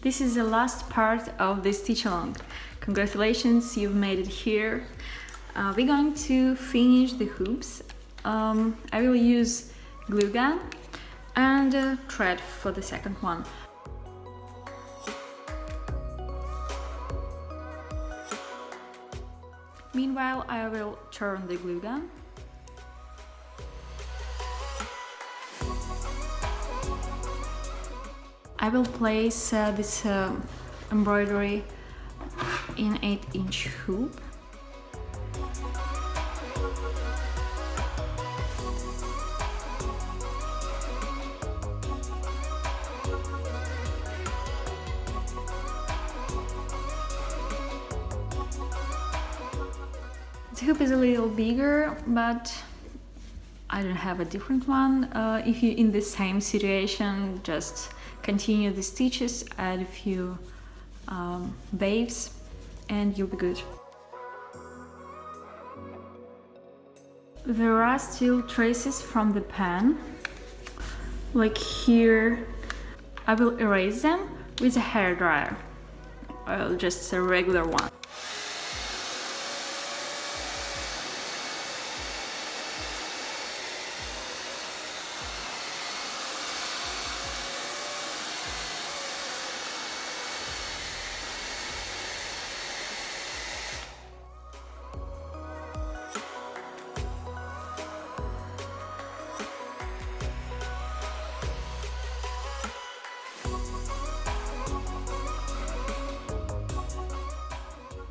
This is the last part of the stitch along. Congratulations, you've made it here. We're going to finish the hoops. I will use glue gun and thread for the second one. Meanwhile, I will turn the glue gun. I will place this embroidery in 8-inch hoop. The hoop is a little bigger, but I don't have a different one. If you're in the same situation, just continue the stitches, add a few waves, and you'll be good. There are still traces from the pen, like here. I will erase them with a hairdryer, just a regular one.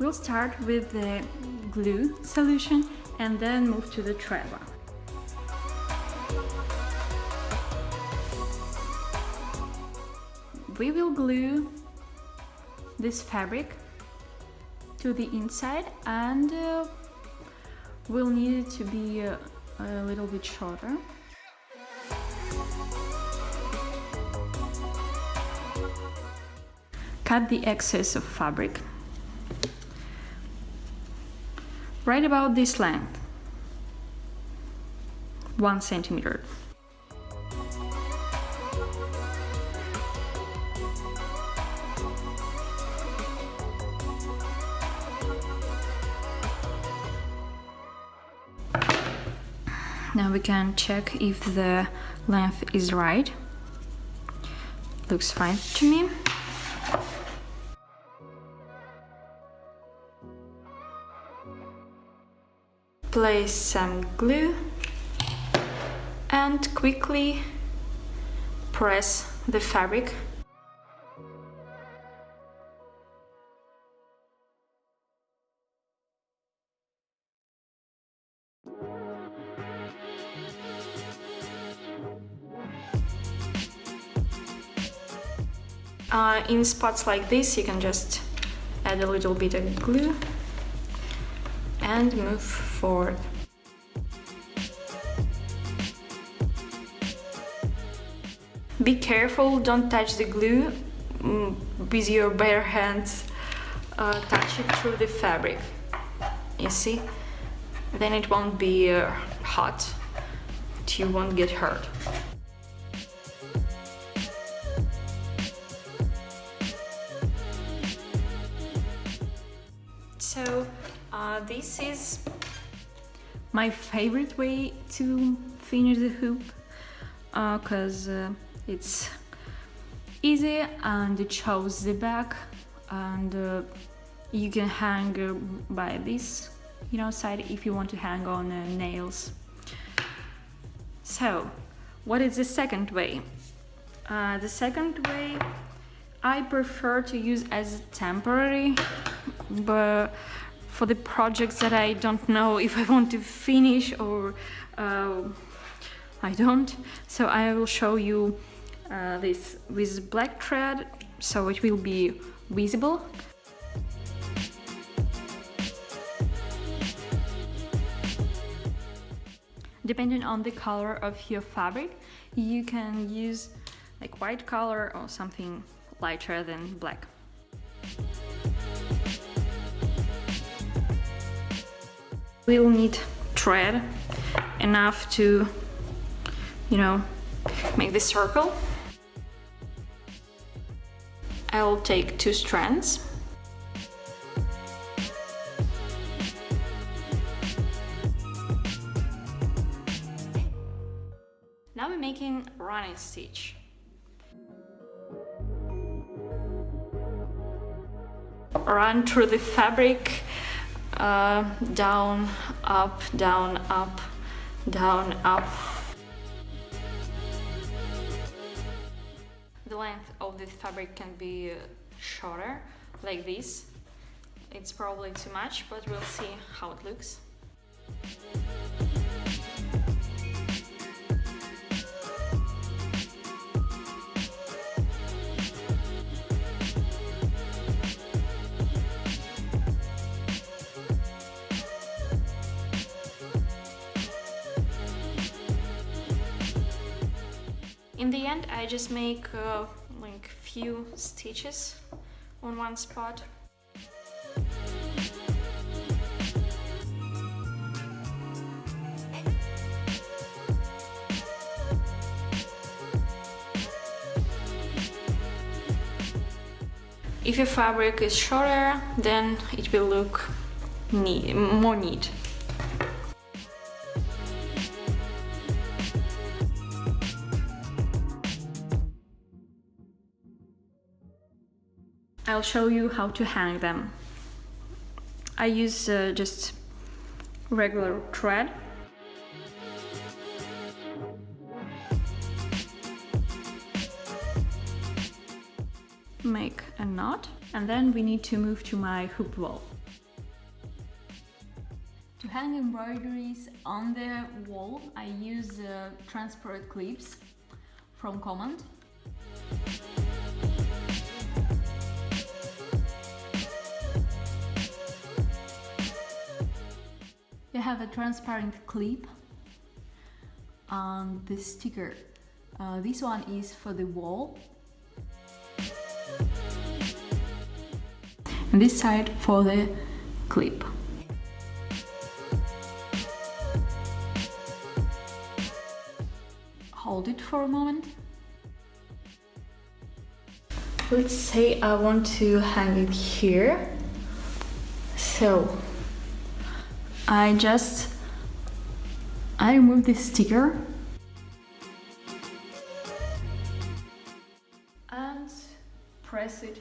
We'll start with the glue solution and then move to the thread one. We will glue this fabric to the inside, and we'll need it to be a little bit shorter. Cut the excess of fabric right about this length, 1 centimeter. Now we can check if the length is right. Looks fine to me. Place some glue and quickly press the fabric. In spots like this, you can just add a little bit of glue and move forward. Be careful, don't touch the glue with your bare hands. Touch it through the fabric, you see? Then it won't be hot, you won't get hurt. So this is my favorite way to finish the hoop, because it's easy and it shows the back, and you can hang by this, side if you want to hang on nails. So what is the second way? The second way I prefer to use as temporary, but for the projects that I don't know if I want to finish or I don't. So I will show you this with black thread, so it will be visible. Depending on the color of your fabric, you can use like white color or something lighter than black. We'll need thread enough to, make this circle. I'll take 2 strands. Now we're making running stitch. Run through the fabric, down, up, down, up, down, up. The length of the fabric can be shorter, like this. It's probably too much, but we'll see how it looks. In the end, I just make like few stitches on one spot. If your fabric is shorter, then it will look more neat. I'll show you how to hang them. I use just regular thread. Make a knot, and then we need to move to my hoop wall. To hang embroideries on the wall, I use transparent clips from Command. You have a transparent clip and the sticker. This one is for the wall, and this side for the clip. Hold it for a moment. Let's say I want to hang it here. So I remove this sticker and press it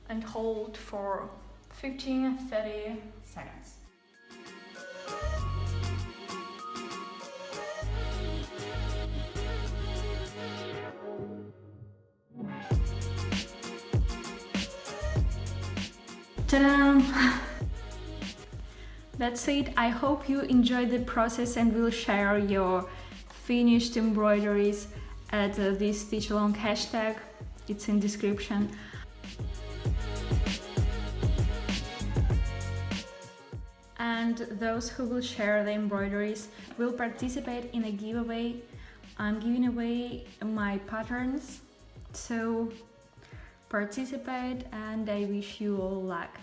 and hold for 15-30 seconds. Ta-da! That's it. I hope you enjoyed the process and will share your finished embroideries at the Stitch Along hashtag. It's in description. And those who will share the embroideries will participate in a giveaway. I'm giving away my patterns, so participate and I wish you all luck.